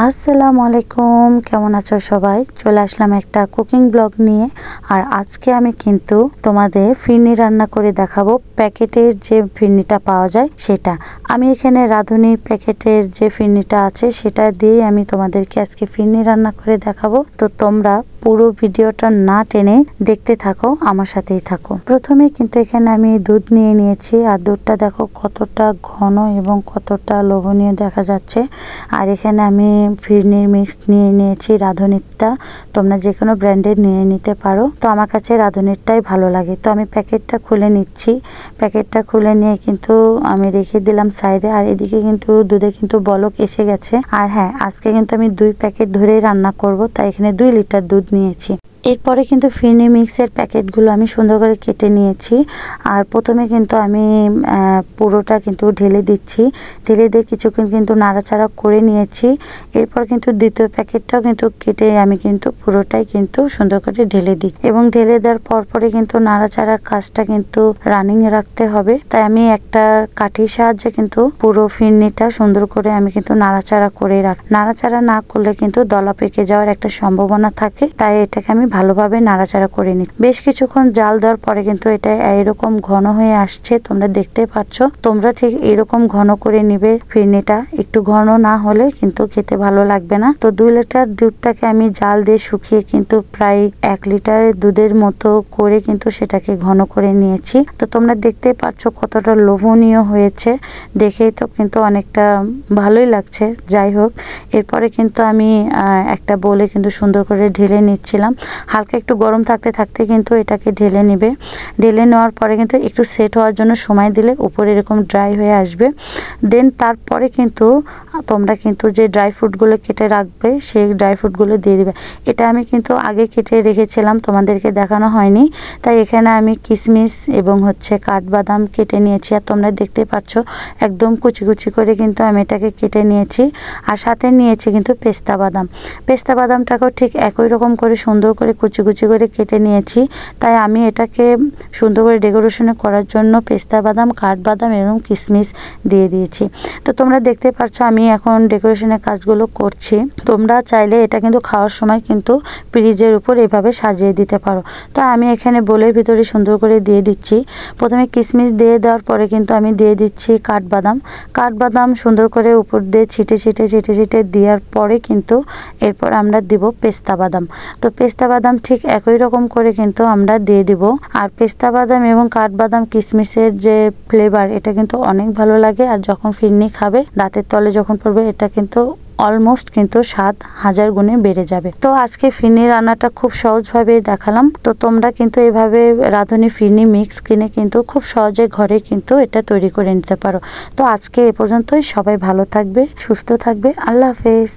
আসসালামু আলাইকুম, কেমন আছো সবাই? চলে আসলাম একটা কুকিং ব্লগ নিয়ে। আর আজকে আমি কিন্তু তোমাদের ফিরনি রান্না করে দেখাবো। প্যাকেটের যে ফিরনিটা পাওয়া যায় সেটা আমি এখানে রাঁধুনির প্যাকেটের যে ফিরনিটা আছে সেটা দিয়ে আমি তোমাদেরকে আজকে ফিরনি রান্না করে দেখাবো। তো তোমরা পুরো ভিডিওটা না টেনে দেখতে থাকো, আমার সাথেই থাকো। প্রথমে কিন্তু এখানে আমি দুধ নিয়ে নিয়েছি, আর দুধটা দেখো কতটা ঘন এবং কতটা লোভনীয় দেখা যাচ্ছে। আর এখানে আমি ফিরনির মিক্স নিয়ে নিয়েছি রাঁধুনিরটা, তোমরা যে কোনো ব্র্যান্ডের নিয়ে নিতে পারো। তো আমার কাছে রাঁধুনিরটাই ভালো লাগে। তো আমি প্যাকেটটা খুলে নিচ্ছি। প্যাকেটটা খুলে নিয়ে কিন্তু আমি রেখে দিলাম সাইডে। আর এদিকে কিন্তু দুধে কিন্তু বলক এসে গেছে। আর হ্যাঁ, আজকে কিন্তু আমি 2 প্যাকেট ধরেই রান্না করব, তাই এখানে 2 লিটার দুধ নিয়েছি। এরপরে কিন্তু ফিরনি মিক্সের প্যাকেটগুলো আমি সুন্দর করে কেটে নিয়েছি। আর প্রথমে কিন্তু আমি পুরোটা কিন্তু ঢেলে দিচ্ছি। ঢেলে দিয়ে কিছুক্ষণ কিন্তু নাড়াচাড়া করে নিয়েছি। এরপর কিন্তু দ্বিতীয় প্যাকেটটাও কিন্তু কেটে আমি কিন্তু পুরোটাই কিন্তু সুন্দর করে ঢেলে দিই, এবং ঢেলে দেওয়ার পরে কিন্তু নাড়াচাড়ার কাজটা কিন্তু রানিং রাখতে হবে। তাই আমি একটা কাঠির সাহায্যে কিন্তু পুরো ফিরনিটা সুন্দর করে আমি কিন্তু নাড়াচাড়া করে রাখি। নাড়াচাড়া না করলে কিন্তু দলা পেকে যাওয়ার একটা সম্ভাবনা থাকে, তাই এটাকে আমি ভালোভাবে নাড়াচাড়া করে নিই। বেশ কিছুক্ষণ জাল দেওয়ার পরে কিন্তু এটা এরকম ঘন হয়ে আসছে, তোমরা দেখতে পাচ্ছ। তোমরা ঠিক এরকম ঘন করে নিবে ফিরনিটা। একটু ঘন না হলে কিন্তু খেতে ভালো লাগবে না। তো 2 লিটার দুধটাকে আমি জাল দিয়ে শুকিয়ে কিন্তু প্রায় 1 লিটার দুধের মতো করে কিন্তু সেটাকে ঘন করে নিয়েছি। তো তোমরা দেখতে পাচ্ছ কতটা লোভনীয় হয়েছে, দেখেই তো কিন্তু অনেকটা ভালোই লাগছে। যাই হোক, এরপরে কিন্তু আমি একটা বলে কিন্তু সুন্দর করে ঢেলে নিচ্ছিলাম। হালকা একটু গরম থাকতে থাকতে কিন্তু এটাকে ঢেলে নেবে। ঢেলে নেওয়ার পরে কিন্তু একটু সেট হওয়ার জন্য সময় দিলে উপরে এরকম ড্রাই হয়ে আসবে। দেন তারপরে কিন্তু তোমরা কিন্তু যে ড্রাই ফ্রুটগুলো কেটে রাখবে সেই ড্রাই ফ্রুটগুলো দিয়ে দিবে। এটা আমি কিন্তু আগে কেটে রেখেছিলাম, তোমাদেরকে দেখানো হয়নি। তাই এখানে আমি কিশমিশ এবং কাঠবাদাম কেটে নিয়েছি। আর তোমরা দেখতে পাচ্ছ একদম কুচি কুচি করে কিন্তু আমি এটাকে কেটে নিয়েছি। আর সাথে নিয়েছি কিন্তু পেস্তা বাদাম। পেস্তা বাদামটাকেও ঠিক একই রকম করে সুন্দর করে কুচি কুচি করে কেটে নিয়েছি। তাই আমি এটাকে সুন্দর করে ডেকোরেশন করার জন্য পেস্তা বাদাম, কাঠবাদাম এবং কিশমিশ দিয়ে দিয়েছি। তো তোমরা দেখতে পাচ্ছ আমি এখন ডেকোরেশনের কাজগুলো করছি। তোমরা চাইলে এটা কিন্তু খাওয়ার সময় কিন্তু ফ্রিজের উপর এভাবে সাজিয়ে দিতে পারো। তো আমি এখানে বোলের ভিতরে সুন্দর করে দিয়ে দিচ্ছি। প্রথমে কিশমিশ দিয়ে দেওয়ার পরে কিন্তু আমি দিয়ে দিচ্ছি কাঠবাদাম। কাঠবাদাম সুন্দর করে উপর দিয়ে ছিটে ছিটে ছিটে ছিটে দেওয়ার পরে কিন্তু এরপর আমরা দিব পেস্তা বাদাম। তো পেস্তা বাদাম ঠিক একই রকম করে কিন্তু আমরা দিয়ে দিব। আর পেস্তা বাদাম এবং কাঠবাদাম কিশমিশের যে ফ্লেভার, এটা কিন্তু অনেক ভালো লাগে। আর যখন ফিরনি খাবে, দাঁতের তলে যখন পড়বে, এটা কিন্তু অলমোস্ট কিন্তু 7,000 গুণে বেড়ে যাবে। তো আজকে ফিরনি রান্নাটা খুব সহজভাবে দেখালাম। তো তোমরা কিন্তু এভাবে রাঁধুনি ফিরনি মিক্স কিনে কিন্তু খুব সহজে ঘরে কিন্তু এটা তৈরি করে নিতে পারো। তো আজকে এ পর্যন্তই। সবাই ভালো থাকবে, সুস্থ থাকবে। আল্লাহ হাফেজ।